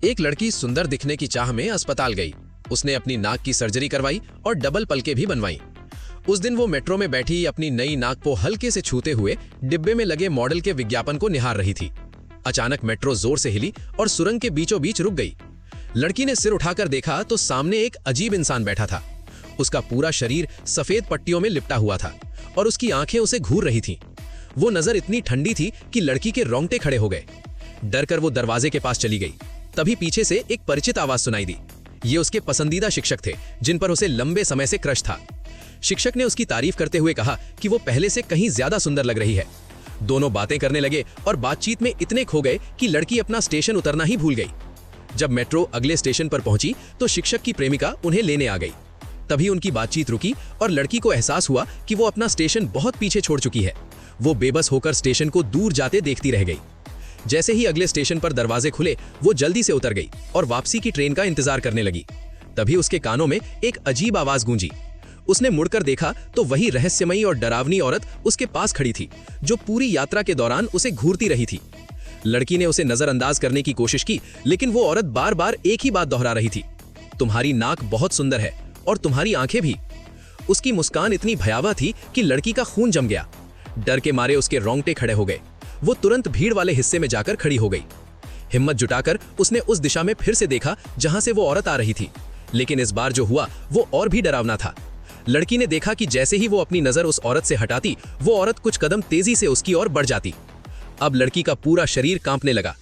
एक लड़की सुंदर दिखने की चाह में अस्पताल गई। उसने अपनी नाक की सर्जरी करवाई और डबल पलकें भी बनवाई। उस दिन वो मेट्रो में बैठी अपनी नई नाक को हल्के से छूते हुए डिब्बे में लगे मॉडल के विज्ञापन को निहार रही थी। अचानक मेट्रो जोर से हिली और सुरंग के बीचों बीच रुक गई। लड़की ने सिर उठाकर देखा तो सामने एक अजीब इंसान बैठा था। उसका पूरा शरीर सफेद पट्टियों में लिपटा हुआ था और उसकी आंखें उसे घूर रही थीं। वो नजर इतनी ठंडी थी कि लड़की के रोंगटे खड़े हो गए। डरकर वो दरवाजे के पास चली गई। तभी पीछे से एक परिचित आवाज सुनाई दी। ये उसके पसंदीदा शिक्षक थे, जिन पर उसे लंबे समय से क्रश था। शिक्षक ने उसकी तारीफ करते हुए कहा कि वो पहले से कहीं ज्यादा सुंदर लग रही है। दोनों बातें करने लगे और बातचीत में इतने खो गए कि लड़की अपना स्टेशन उतरना ही भूल गई। जब मेट्रो अगले स्टेशन पर पहुंची तो शिक्षक की प्रेमिका उन्हें लेने आ गई। तभी उनकी बातचीत रुकी और लड़की को एहसास हुआ कि वो अपना स्टेशन बहुत पीछे छोड़ चुकी है। वो बेबस होकर स्टेशन को दूर जाते देखती रह गई। जैसे ही अगले स्टेशन पर दरवाजे खुले, वो जल्दी से उतर गई और वापसी की ट्रेन का इंतजार करने लगी। तभी उसके कानों में एक अजीब आवाज गूंजी। उसने मुड़कर देखा तो वही रहस्यमयी और डरावनी औरत उसके पास खड़ी थी, जो पूरी यात्रा के दौरान उसे घूरती रही थी। लड़की ने उसे नजरअंदाज करने की कोशिश की, लेकिन वो औरत बार बार एक ही बात दोहरा रही थी, तुम्हारी नाक बहुत सुंदर है और तुम्हारी आंखें भी। उसकी मुस्कान इतनी भयावह थी कि लड़की का खून जम गया। डर के मारे उसके रोंगटे खड़े हो गए। वो तुरंत भीड़ वाले हिस्से में जाकर खड़ी हो गई। हिम्मत जुटाकर उसने उस दिशा में फिर से देखा जहां से वो औरत आ रही थी, लेकिन इस बार जो हुआ वो और भी डरावना था। लड़की ने देखा कि जैसे ही वो अपनी नजर उस औरत से हटाती, वो औरत कुछ कदम तेजी से उसकी ओर बढ़ जाती। अब लड़की का पूरा शरीर कांपने लगा।